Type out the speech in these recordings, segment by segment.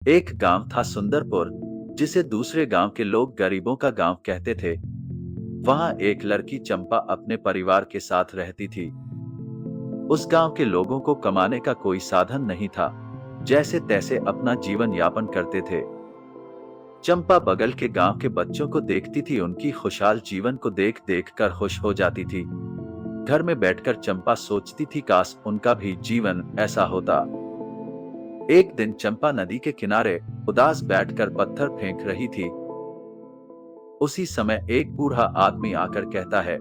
एक गांव था सुंदरपुर, जिसे दूसरे गांव के लोग गरीबों का गांव कहते थे। वहां एक लड़की चंपा अपने परिवार के साथ रहती थी। उस गांव के लोगों को कमाने का कोई साधन नहीं था, जैसे तैसे अपना जीवन यापन करते थे। चंपा बगल के गांव के बच्चों को देखती थी, उनकी खुशहाल जीवन को देख देख कर खुश हो जाती थी। घर में बैठकर चंपा सोचती थी, काश उनका भी जीवन ऐसा होता। एक दिन चंपा नदी के किनारे उदास बैठकर पत्थर फेंक रही थी। उसी समय एक बूढ़ा आदमी आकर कहता है,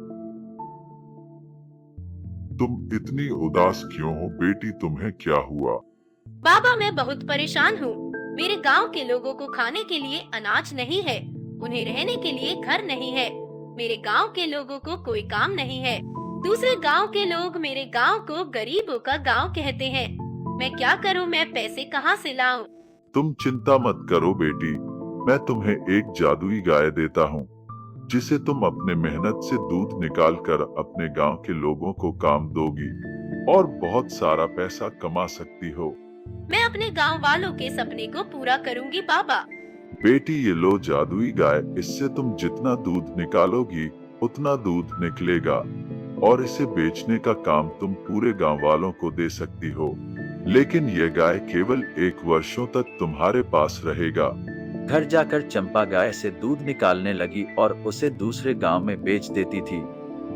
तुम इतनी उदास क्यों हो बेटी, तुम्हें क्या हुआ? बाबा, मैं बहुत परेशान हूँ। मेरे गांव के लोगों को खाने के लिए अनाज नहीं है, उन्हें रहने के लिए घर नहीं है। मेरे गांव के लोगों को कोई काम नहीं है। दूसरे गांव के लोग मेरे गांव को गरीबों का गांव कहते हैं। मैं क्या करूँ? मैं पैसे कहाँ से लाऊं? तुम चिंता मत करो बेटी, मैं तुम्हें एक जादुई गाय देता हूँ, जिसे तुम अपने मेहनत से दूध निकाल कर अपने गांव के लोगों को काम दोगी और बहुत सारा पैसा कमा सकती हो। मैं अपने गांव वालों के सपने को पूरा करूंगी बाबा। बेटी ये लो जादुई गाय, इससे तुम जितना दूध निकालोगी उतना दूध निकलेगा और इसे बेचने का काम तुम पूरे गांव वालों को दे सकती हो। लेकिन यह गाय केवल 1 वर्षों तक तुम्हारे पास रहेगा। घर जाकर चंपा गाय से दूध निकालने लगी और उसे दूसरे गांव में बेच देती थी।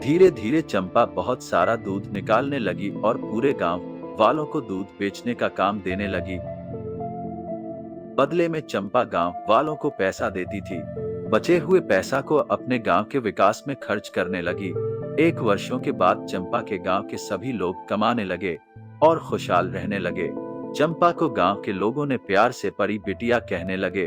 धीरे धीरे चंपा बहुत सारा दूध निकालने लगी और पूरे गांव वालों को दूध बेचने का काम देने लगी। बदले में चंपा गांव वालों को पैसा देती थी। बचे हुए पैसा को अपने गांव के विकास में खर्च करने लगी। 1 वर्षों के बाद चंपा के गांव के सभी लोग कमाने लगे और खुशहाल रहने लगे। चंपा को गांव के लोगों ने प्यार से परी बिटिया कहने लगे।